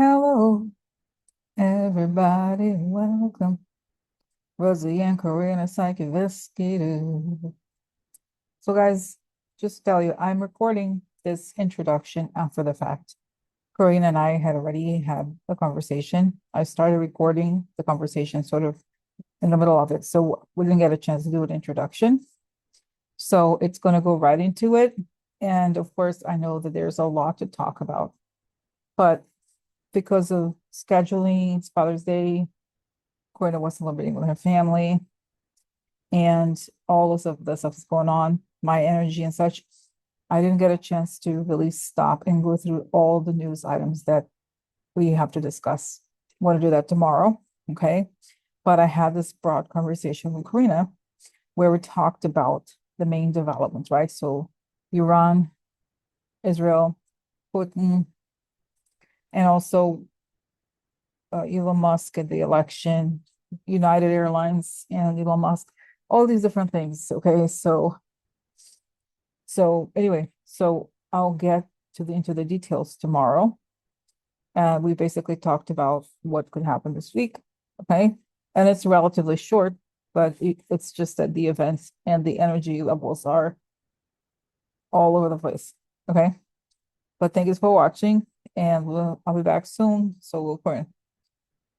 Hello, everybody. Welcome. Rosie and Corina, psych investigator. So, guys, just to tell you, I'm recording this introduction after the fact. Corina and I had already had a conversation. I started recording the conversation sort of in the middle of it. So, we didn't get a chance to do an introduction. So, it's going to go right into it. And of course, I know that there's a lot to talk about, but because of scheduling, it's Father's Day, Corina was celebrating with her family, and all of the stuff is going on, my energy and such. I didn't get a chance to really stop and go through all the news items that we have to discuss. I want to do that tomorrow, okay? But I had this broad conversation with Corina where we talked about the main developments, right? So Iran, Israel, Putin, and also Elon Musk at the election, United Airlines and Elon Musk, all these different things. Okay, so anyway, so I'll get into the details tomorrow. We basically talked about what could happen this week. Okay, and it's relatively short, but it's just that the events and the energy levels are all over the place. Okay, but thank you for watching, and I'll be back soon. So we'll pray.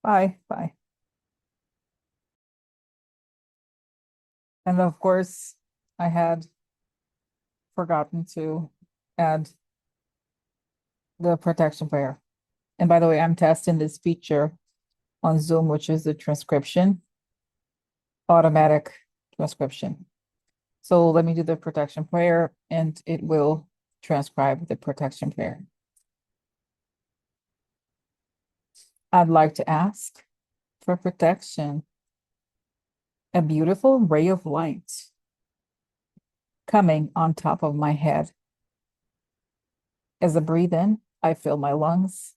Bye. Bye. And of course, I had forgotten to add the protection prayer. And by the way, I'm testing this feature on Zoom, which is the transcription, automatic transcription. So let me do the protection prayer and it will transcribe the protection prayer. I'd like to ask for protection, a beautiful ray of light coming on top of my head. As I breathe in, I fill my lungs.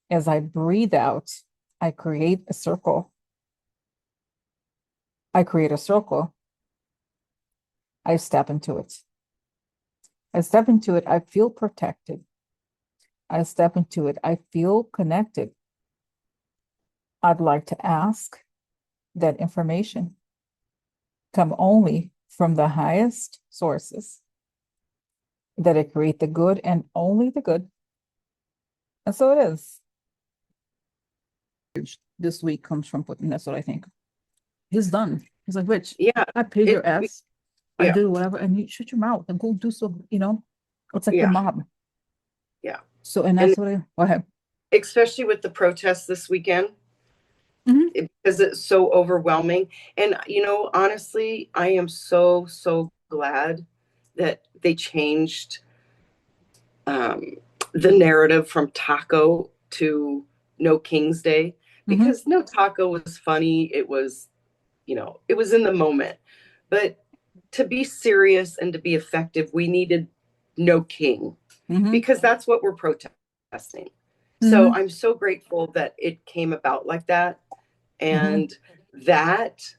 As I breathe out, I create a circle. I create a circle. I step into it. I step into it. I feel protected. I step into it. I feel connected. I'd like to ask that information come only from the highest sources, that it create the good and only the good. And so it is. This week comes from Putin. That's what I think. He's done. He's like, Rich, Yeah, I paid your ass. I yeah, did whatever, and you shut your mouth and go do some, it's like the yeah, mob. yeah. So, and And that's what I go ahead. especially with the protests this weekend, Mhm. because it's so overwhelming. And, honestly, I am so, so glad that they changed um, the narrative from taco to no King's Day, Mhm. because no taco was funny. It was in the moment. But to be serious and to be effective, we needed no king, Mhm. because that's what we're protesting. So Mhm. I'm so grateful that it came about like that, Mhm. and that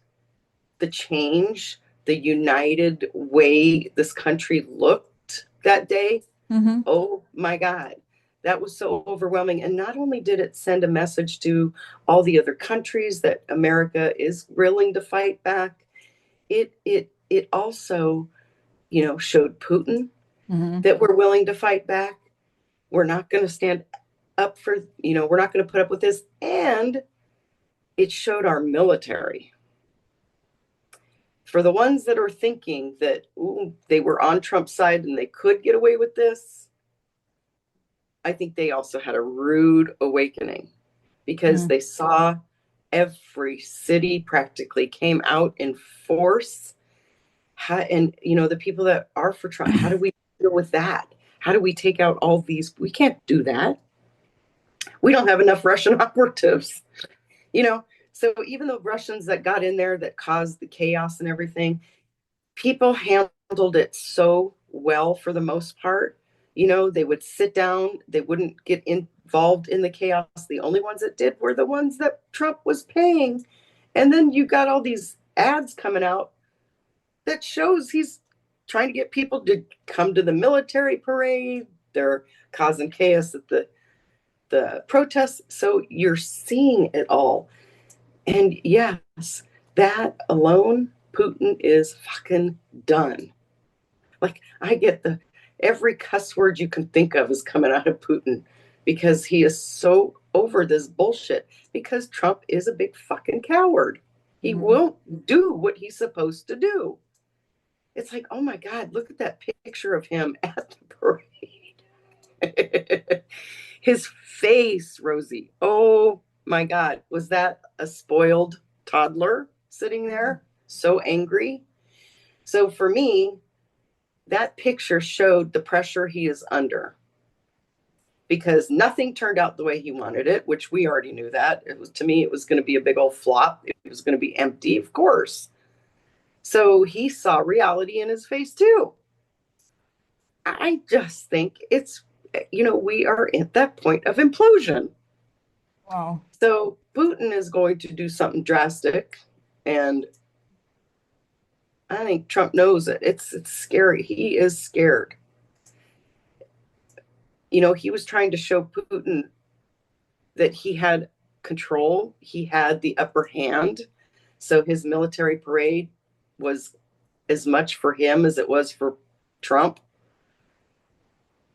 the change, the united way this country looked that day. Mhm. Oh my God, that was so overwhelming. And not only did it send a message to all the other countries that America is willing to fight back, it also, showed Putin Mhm. that we're willing to fight back. We're not going to stand up for, we're not going to put up with this. And it showed our military. For the ones that are thinking that they were on Trump's side and they could get away with this, I think they also had a rude awakening, because Mhm. they saw every city practically came out in force. And, the people that are for Trump, how do we deal with that? How do we take out all these? We can't do that. We don't have enough Russian operatives, you know. So even the Russians that got in there that caused the chaos and everything, people handled it so well for the most part. They would sit down, they wouldn't get involved in the chaos. The only ones that did were the ones that Trump was paying. And then you got all these ads coming out that shows he's trying to get people to come to the military parade. They're causing chaos at the the protests. So you're seeing it all. And yes, that alone, Putin is fucking done. Like, I get the every cuss word you can think of is coming out of Putin because he is so over this bullshit because Trump is a big fucking coward. He Mhm. won't do what he's supposed to do. It's like, oh my God, look at that picture of him at the parade. His face, Rosie. Oh my God. Was that a spoiled toddler sitting Mhm. there? So angry. So for me, that picture showed the pressure he is under because nothing turned out the way he wanted it, which we already knew that. It was, to me, it was going to be a big old flop. It was going to be empty, of course. So he saw reality in his face too. I just think it's, we are at that point of implosion. Wow. So Putin is going to do something drastic, and I think Trump knows it. It's scary. He is scared. He was trying to show Putin that he had control, he had the upper hand. So his military parade was as much for him as it was for Trump.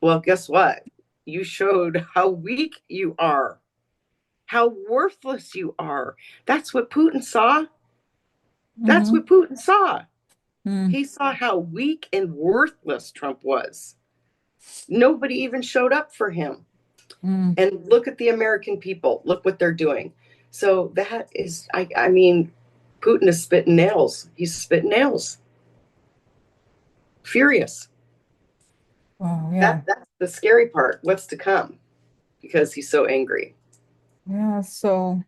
Well, guess what? You showed how weak you are, how worthless you are. That's what Putin saw. That's Mm-hmm. what Putin saw. Mm. He saw how weak and worthless Trump was. Nobody even showed up for him. Mm. And look at the American people. Look what they're doing. So that is, I mean, Putin is spitting nails. He's spitting nails. Furious. Wow. Yeah. That's the scary part. What's to come? Because he's so angry. Yeah. So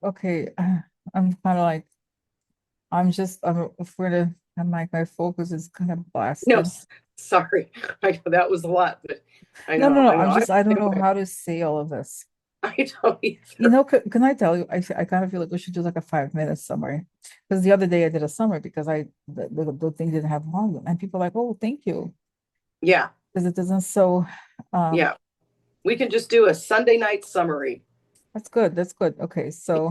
okay. I'm kind of like I'm afraid of. I'm like my focus is kind of No, blasted. sorry. I know that was a lot, but I No, no, know, no. I know. I don't know how to say all of this. I don't You either. know, can I tell you? I kind of feel like we should do like a 5 minute summary because the other day I did a summary because the thing didn't have volume and people are like, oh, thank you, Yeah, because it doesn't. So, um, yeah. We can just do a Sunday night summary that's good. That's good. Okay, so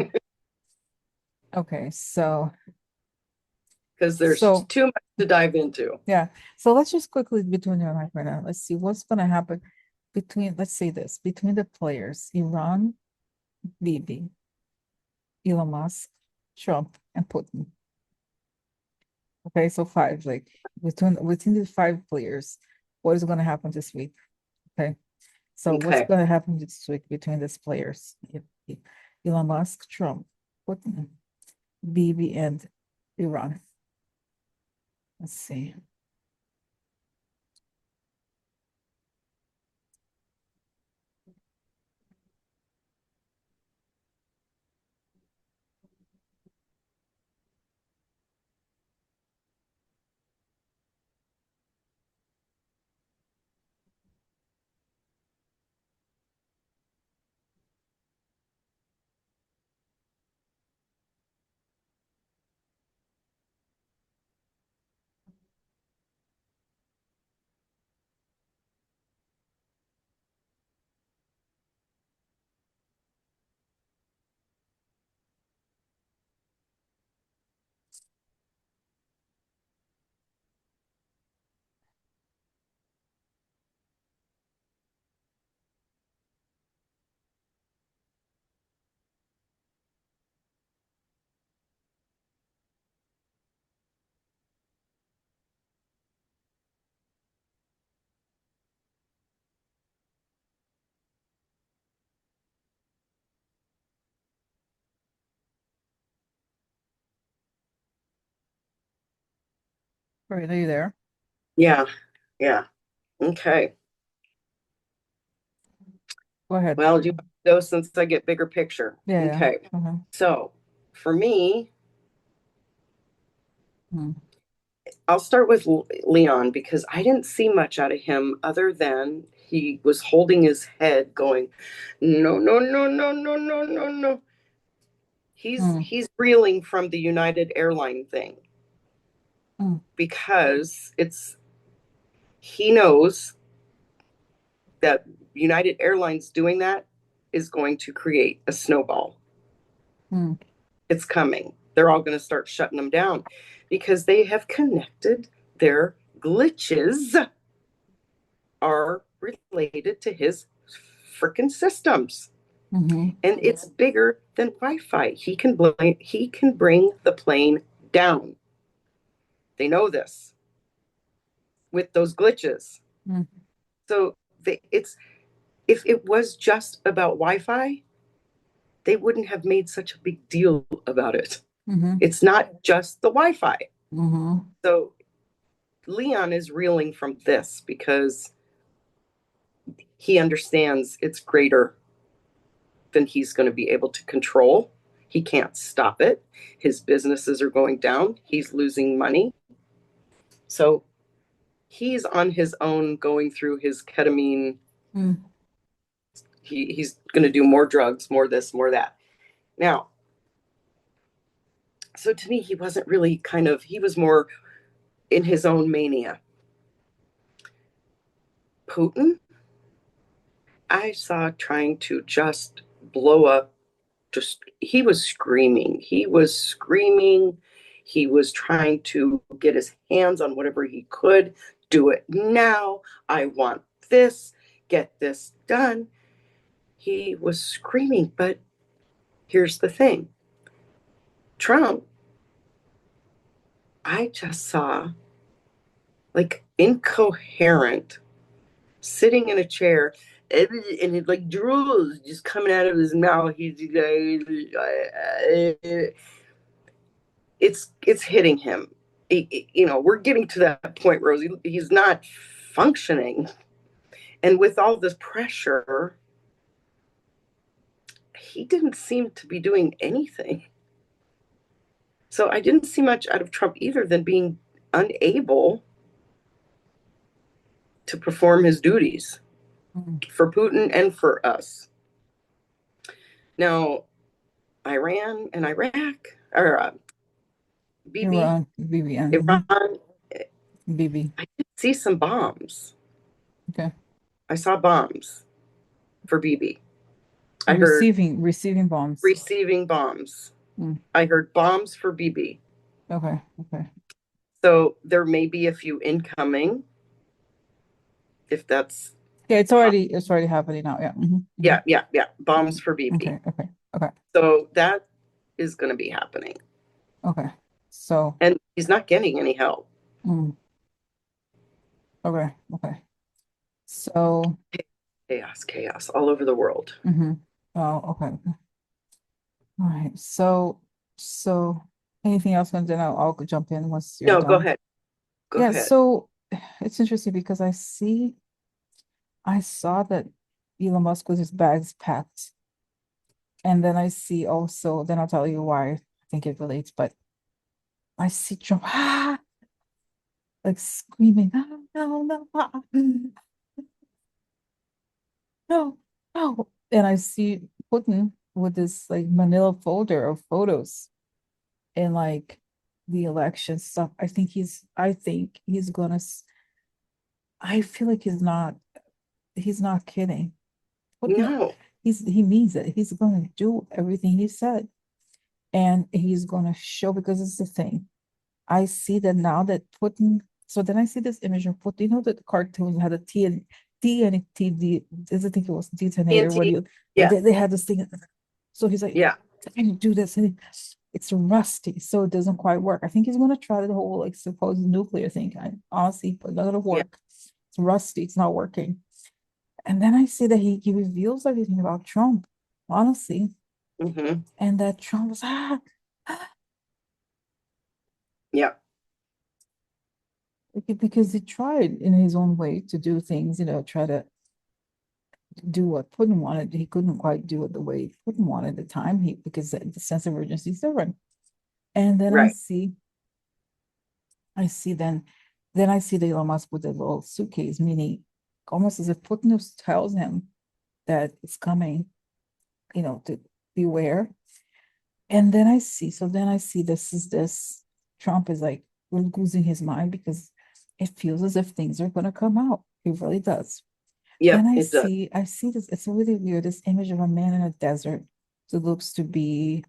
because there's so too much to dive into. yeah. So let's just quickly between you and I right now. Let's see what's gonna happen between. Let's say this between the players, Iran, Bibi, Elon Musk, Trump, and Putin. Okay, so five, like within the five players, what is going to happen this week? Okay, so what's Okay. going to happen this week between these players? Elon Musk, Trump, Putin, Bibi, and Iran. Let's see. All right, are you there? Yeah. Yeah. Okay. Go ahead. Well, do you want to go since I get bigger picture? Yeah, yeah. Okay. So for me, Mhm. I'll start with Leon because I didn't see much out of him other than he was holding his head going, no, no, no, no, no, no, no, no. Mm, He's reeling from the United Airline thing mm, because he knows that United Airlines doing that is going to create a snowball. Mm. It's coming. They're all going to start shutting them down because they have connected their glitches are related to his freaking systems. Mm-hmm. And it's bigger than Wi-Fi. He can bring the plane down. They know this with those glitches. Mm. So it's if it was just about Wi-Fi, they wouldn't have made such a big deal about it. Mm-hmm. It's not just the Wi-Fi. Mm-hmm. So Leon is reeling from this because he understands it's greater than he's going to be able to control. He can't stop it. His businesses are going down. He's losing money. So he's on his own going through his ketamine. Mm. He's going to do more drugs, more this, more that. Now, so to me, he wasn't really he was more in his own mania. Putin, I saw trying to just blow up. He was screaming. He was screaming. He was trying to get his hands on whatever he could. Do it now. I want this. Get this done. He was screaming. But here's the thing, Trump, I just saw like incoherent, sitting in a chair, and it like drools just coming out of his mouth. It's hitting him. We're getting to that point, Rosie. He's not functioning, and with all this pressure, he didn't seem to be doing anything. So I didn't see much out of Trump either than being unable to perform his duties for Putin and for us. Now, Iran and Iraq, or BB, Iran, BBN. Iran, BB. I did see some bombs. Okay. I saw bombs for BB. I heard Receiving bombs. receiving bombs. Mm. I heard bombs for BB. Okay. Okay. So there may be a few incoming, if that's Yeah, it's already happening now. Yeah. Mm-hmm. yeah, bombs for BB. Okay. Okay. Okay. So that is going to be happening. Okay. So. And he's not getting any help. Mm. Okay. Okay. So. Chaos all over the world. Mm-hmm. Oh, okay. All right. So anything else? And then I'll jump in once you're No, done. go ahead. Go Yeah, ahead. so it's interesting because I saw that Elon Musk with his bags packed. And then I see also, then I'll tell you why I think it relates, but I see Trump like screaming, no, no, no, no, no. And I see Putin with this like manila folder of photos and like the election stuff. I think he's gonna I feel like he's not kidding. No. He means it. He's gonna do everything he said. And he's gonna show because it's the thing. I see that now that Putin, so then I see this image of Putin, that the cartoon had a T and T and T D, I think it was detonator, what do you Yeah. they had this thing. So he's like, Yeah. can you do this? And it's rusty, so it doesn't quite work. I think he's gonna try the whole like supposed nuclear thing. Honestly, but not gonna work. It's rusty, it's not working. And then I see that he reveals everything about Trump, honestly. Mm-hmm. And that Trump was Yeah. because he tried in his own way to do things, try to do what Putin wanted. He couldn't quite do it the way Putin wanted at the time. Because the sense of urgency is different. And then Right. I see then I see the Elon Musk with a little suitcase, meaning almost as if Putin tells him that it's coming, to beware. And then I see, this Trump is like losing his mind because it feels as if things are going to come out. It really does. Yep, Then it does. I see this, it's really weird, this image of a man in a desert that looks to be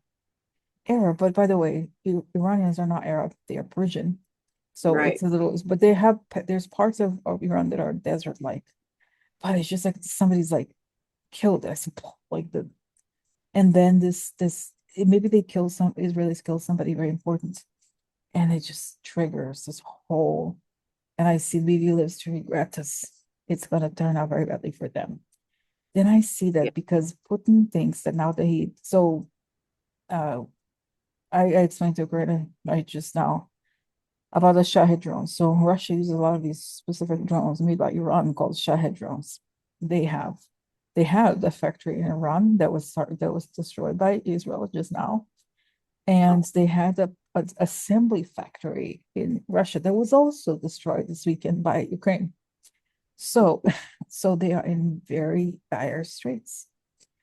Arab. But by the way, Iranians are not Arab, they are Persian. So it's Right. a little, but they have, there's parts of Iran that are desert-like. But it's just like somebody's like killed us, like the, and then maybe they kill some, Israelis kill somebody very important. And it just triggers this whole, and I see Levy lives to regret this. It's gonna turn out very badly for them. Then I see Yeah. that because Putin thinks that now that uh I explained to Greta right just now about the Shahed drones. So Russia uses a lot of these specific drones made by Iran called Shahed drones. They have they have the factory in Iran that was destroyed by Israel just now. And they had a assembly factory in Russia that was also destroyed this weekend by Ukraine. So so they are in very dire straits.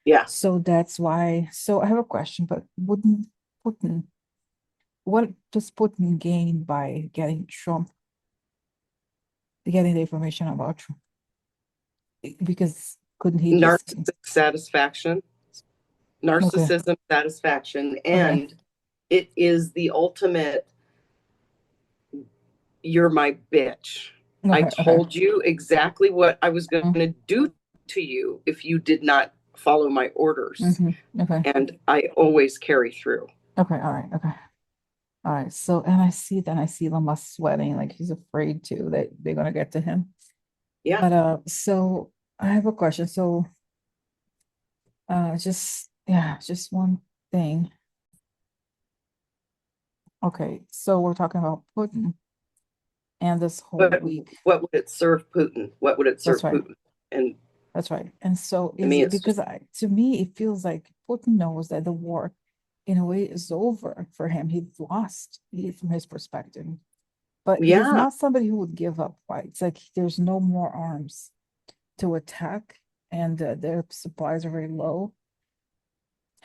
Yeah. So that's why. So I have a question, but wouldn't Putin, what does Putin gain by getting Trump, getting the information about Trump? Because couldn't he just, Narcissistic satisfaction, okay, narcissism satisfaction, okay, and it is the ultimate you're my bitch. I okay, okay, told you exactly what I was going mm, to do to you if you did not follow my orders. okay, And I always carry through. okay, all right, okay. All right, so and I see Elon Musk sweating like he's afraid to that they're gonna get to him. Yeah. But so I have a question. So just yeah, just one thing. Okay, so we're talking about Putin and this whole But week. what would it serve Putin? What would it That's serve right. Putin? And That's right. And so to is me, it it's just, because I to me it feels like Putin knows that the war in a way is over for him. He lost from his perspective. But he's yeah, not somebody who would give up, right? It's like there's no more arms to attack, and their supplies are very low.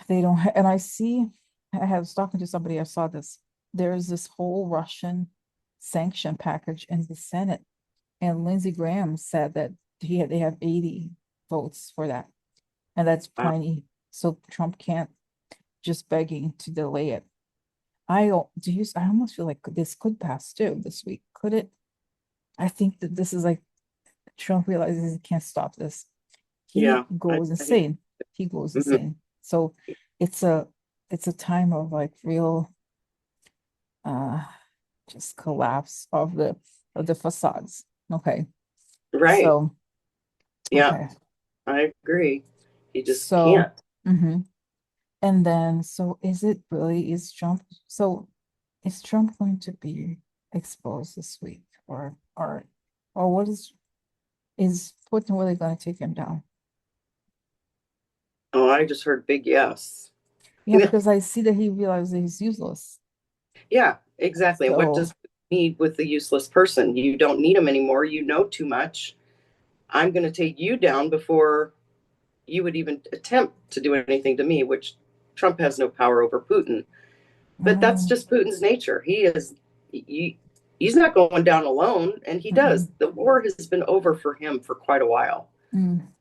They don't and I see, I was talking to somebody, I saw this. There's this whole Russian sanction package in the Senate, and Lindsey Graham said that they have 80 votes for that, and that's wow. plenty. So Trump can't just begging to delay it. I almost feel like this could pass too this week. Could it? I think that this is like Trump realizes he can't stop this. He Yeah. goes I think, insane. He goes mhm. insane. So it's a it's a time of like real uh just collapse of the facades. Okay. Right. So Yeah, okay. I agree. He just So can't. mhm. And then so is Trump, so is Trump going to be exposed this week, or what is Putin really going to take him down? Oh, I just heard big yes. Yeah, because I see that he realizes he's useless. Yeah, exactly. And what So does he need with the useless person? You don't need him anymore. You know too much. I'm going to take you down before you would even attempt to do anything to me, which Trump has no power over Putin. But that's mm, just Putin's nature. He's not going down alone, and he does. mm, The war has been over for him for quite a while.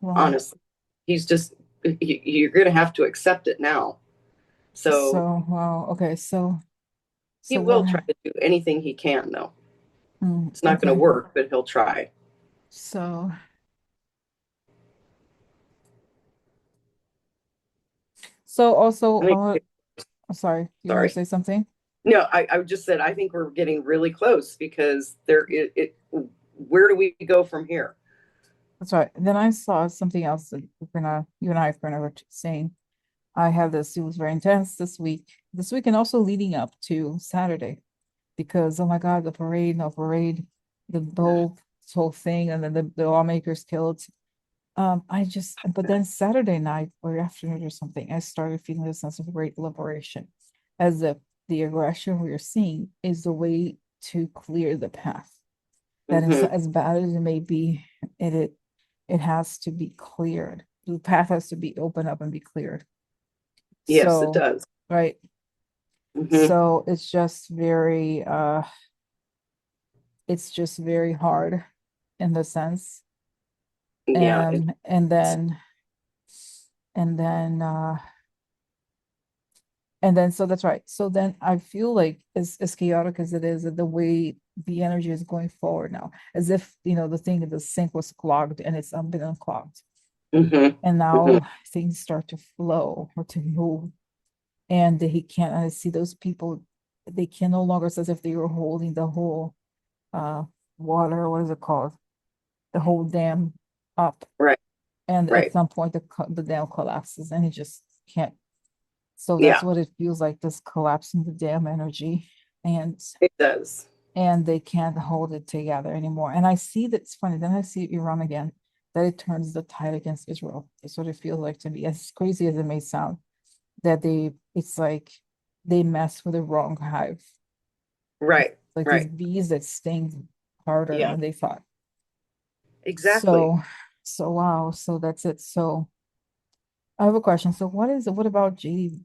wow. Honestly, he's just you're going to have to accept it now. So So wow, okay, he so will try to do anything he can, though. It's not going to okay. work, but he'll try. So also I think, sorry, you want to sorry. say something? No, I just said I think we're getting really close because where do we go from here? That's right. Then I saw something else that you and I were saying. I have this, it was very intense this week, and also leading up to Saturday, because oh my God, the parade, no parade, this whole thing, and then the lawmakers killed. But then Saturday night or afternoon or something, I started feeling a sense of great liberation, as if the aggression we are seeing is the way to clear the path. That is, Mm-hmm. as bad as it may be, it has to be cleared. The path has to be opened up and be cleared. Yes, it So, does. right. Mm-hmm. So it's just very hard in the sense. Yeah. And and then uh and then so that's right. So then I feel like as chaotic as it is, the way the energy is going forward now, as if the thing the sink was clogged and it's been unclogged. Hmm. And Hmm. now things start to flow or to move. And he can't I see those people, they can no longer, it's as if they were holding the whole uh water, what is it called? The whole dam up. Right. And at Right. some point the dam collapses and he just can't. So that's Yeah, what it feels like, this collapse in the dam energy. And it does. they can't hold it together anymore. And I see that it's funny. Then I see Iran again, that it turns the tide against Israel. It's what it feels like to me, as crazy as it may sound, that it's like they mess with the wrong hive. Right. Like these Right. bees that sting harder Yeah, than they thought. exactly. So, wow. So that's it. So I have a question. So what about JD?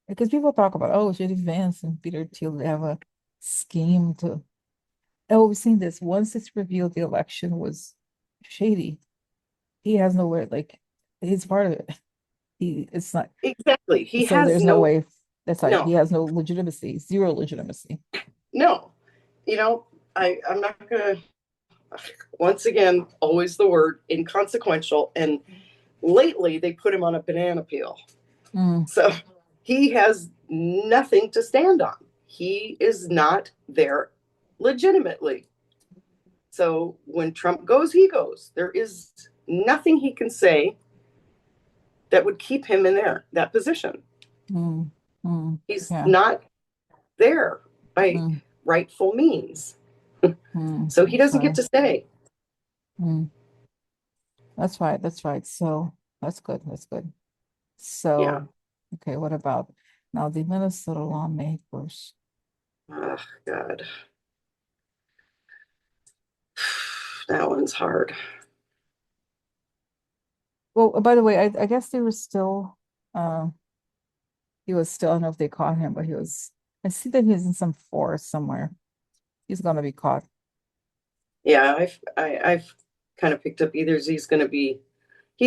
Because people talk about, oh, JD Vance and Peter Thiel, they have a scheme to, oh, we've seen this. Once it's revealed the election was shady, he has nowhere, like, he's part of it. It's not, Exactly. He so has there's no no, way, that's like, he no, has no legitimacy, zero legitimacy. no. You know, I'm not gonna, once again, always the word inconsequential. And lately they put him on a banana peel. Mm, So he has nothing to stand on. He is not there legitimately. So when Trump goes, he goes. There is nothing he can say that would keep him in that position. mm, mm, He's yeah. not there by Mm, rightful means. So he doesn't get okay. to stay. Mm, that's right. That's right. So that's good. That's good. Yeah. So, okay, what about now the Minnesota lawmakers? Oh, God. That one's hard. Well, by the way, I guess they were still, um, he was still, I don't know if they caught him, but I see that he's in some forest somewhere. He's gonna be caught. Yeah, I've kind of picked up either he's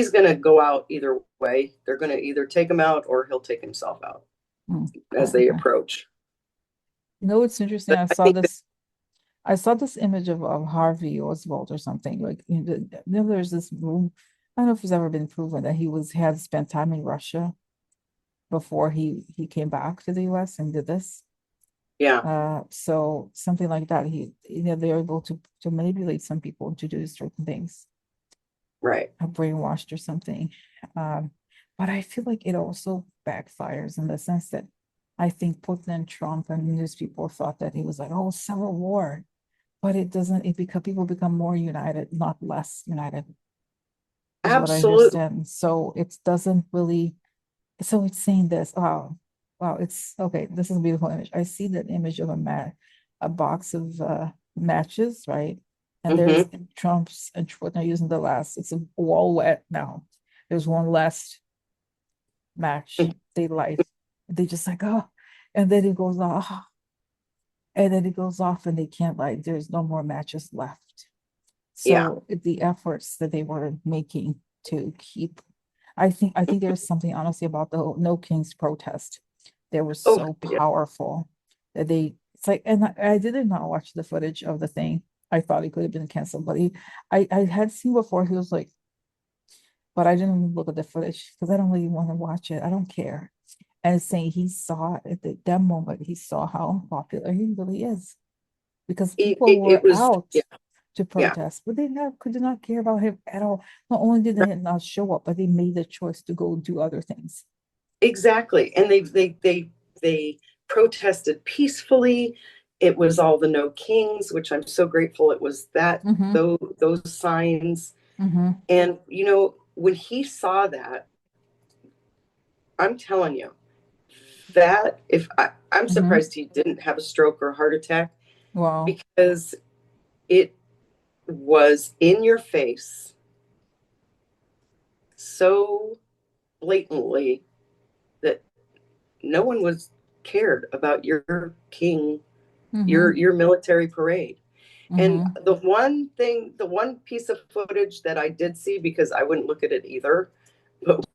gonna go out either way. They're gonna either take him out or he'll take himself out Okay, as they okay. approach. It's interesting. But I think that, I saw this image of Harvey Oswald or something. Like, there's this room. I don't know if it's ever been proven that had spent time in Russia before he came back to the US and did this. yeah, So something like that. They're able to manipulate some people to do certain things, right. brainwashed or something. Um, but I feel like it also backfires in the sense that I think Putin and Trump and news people thought that he was like, oh, civil war. But it doesn't, people become more united, not less united, is what I Absolutely. understand. So it doesn't really, so it's saying this, wow, wow, it's okay. This is a beautiful image. I see that image of a box of matches, right? And there's Hmm. Trump's and what are using the last, it's all wet now. There's one last match they light. They just like, oh, and then it goes off, and then it goes off, and they can't light. There's no more matches left. Yeah. So the efforts that they were making to keep, I think there's something honestly about the No Kings protest. They were Oh, so yeah. powerful that it's like, and I did not watch the footage of the thing. I thought he could have been canceled, but I had seen before, he was like, but I didn't look at the footage because I don't really want to watch it. I don't care. And it's saying he saw at that moment, he saw how popular he really is because people It were was, out yeah, to yeah, protest, but they did not care about him at all. Not only did they not show up, but they made the choice to go do other things. exactly. And they protested peacefully. It was all the no kings, which I'm so grateful it was that Mm-hmm. those signs. Mm-hmm. And when he saw that, I'm telling you, that if I'm Mm-hmm. surprised he didn't have a stroke or a heart attack Wow. because it was in your face so blatantly that no one was cared about your king, Mm-hmm. your military parade. And Mm-hmm. the one piece of footage that I did see, because I wouldn't look at it either, but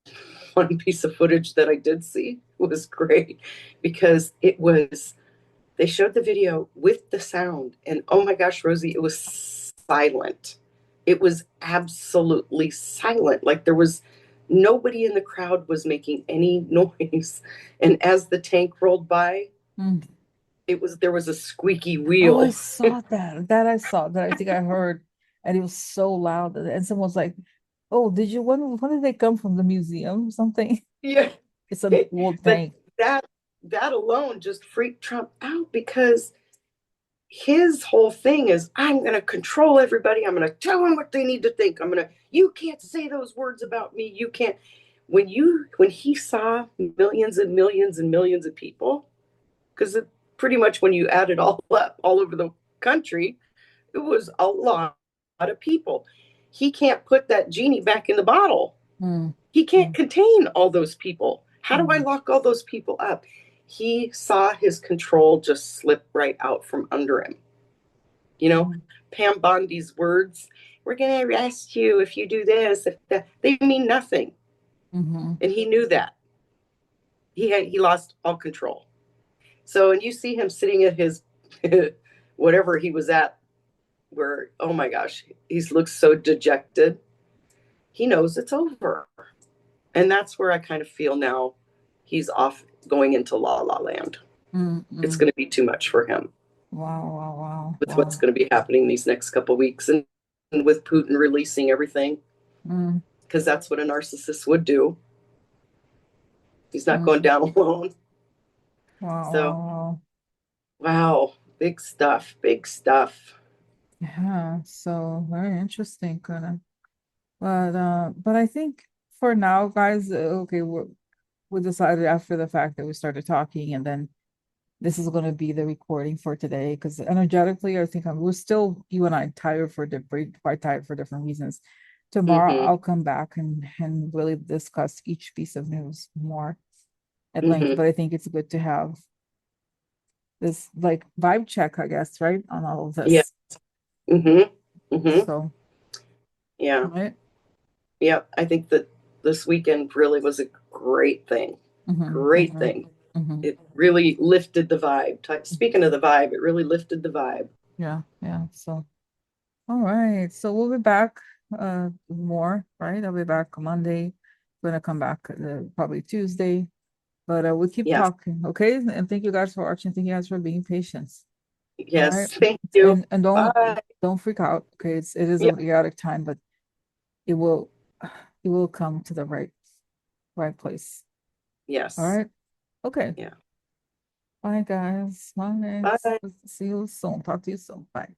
one piece of footage that I did see was great because they showed the video with the sound, and oh my gosh, Rosie, it was silent. It was absolutely silent. Like there was nobody in the crowd was making any noise. And as the tank rolled by, Mm. there was a squeaky Oh, I wheel. saw that. That I saw. That I think I heard, and it was so loud. And someone was like, "Oh, did you? When did they come from the museum? Or something?" Yeah. It's an old But tank. that that alone just freaked Trump out because his whole thing is I'm going to control everybody. I'm going to tell them what they need to think. You can't say those words about me. You can't. When he saw millions and millions and millions of people, because pretty much when you add it all up all over the country, it was a lot of people. He can't put that genie back in the bottle. Mm. He can't Mm. contain all those people. How do I Mm. lock all those people up? He saw his control just slip right out from under him. You know, Mm. Pam Bondi's words, we're going to arrest you if you do this, if that, they mean nothing. Mm-hmm. And he knew that. He lost all control. So, and you see him sitting at his, whatever he was at, where, oh my gosh, he looks so dejected. He knows it's over. And that's where I kind of feel now he's off going into la la land. It's Mm-mm. going to be too much for him Wow, wow, wow, with what's wow. going to be happening these next couple of weeks, and with Putin releasing everything, Mm. because that's what a narcissist would do. He's not going Mm. down alone. Wow, wow, So, wow. wow, big stuff, big stuff. Yeah, so very interesting, kind of. But I think for now, guys, okay, we decided after the fact that we started talking, and then this is going to be the recording for today because energetically, I think we're still, you and I, tired for different, quite tired for different reasons. Tomorrow, Mm-hmm. I'll come back and really discuss each piece of news more at length. Mm-hmm. But I think it's good to have this like vibe check, I guess, right, on all of Yeah. this. Mm-hmm. Mm-hmm. So, Yeah. right. Yeah. I think that this weekend really was a great thing. Mm-hmm, Great mm-hmm, thing. mm-hmm. It really lifted the vibe. Speaking of the vibe, it really lifted the vibe. Yeah, yeah. So, all right. So we'll be back more, right? I'll be back Monday. We're gonna come back probably Tuesday. But we'll keep Yes. talking, okay? And thank you guys for watching. Thank you guys for being patient. All right. Yes. Thank you. And Bye. don't freak out. Okay. It is a Yeah. chaotic time, but it will it will come to the right place. All Yes. right. Okay. Yeah. Bye guys. Bye. Bye. See you soon. Talk to you soon. Bye.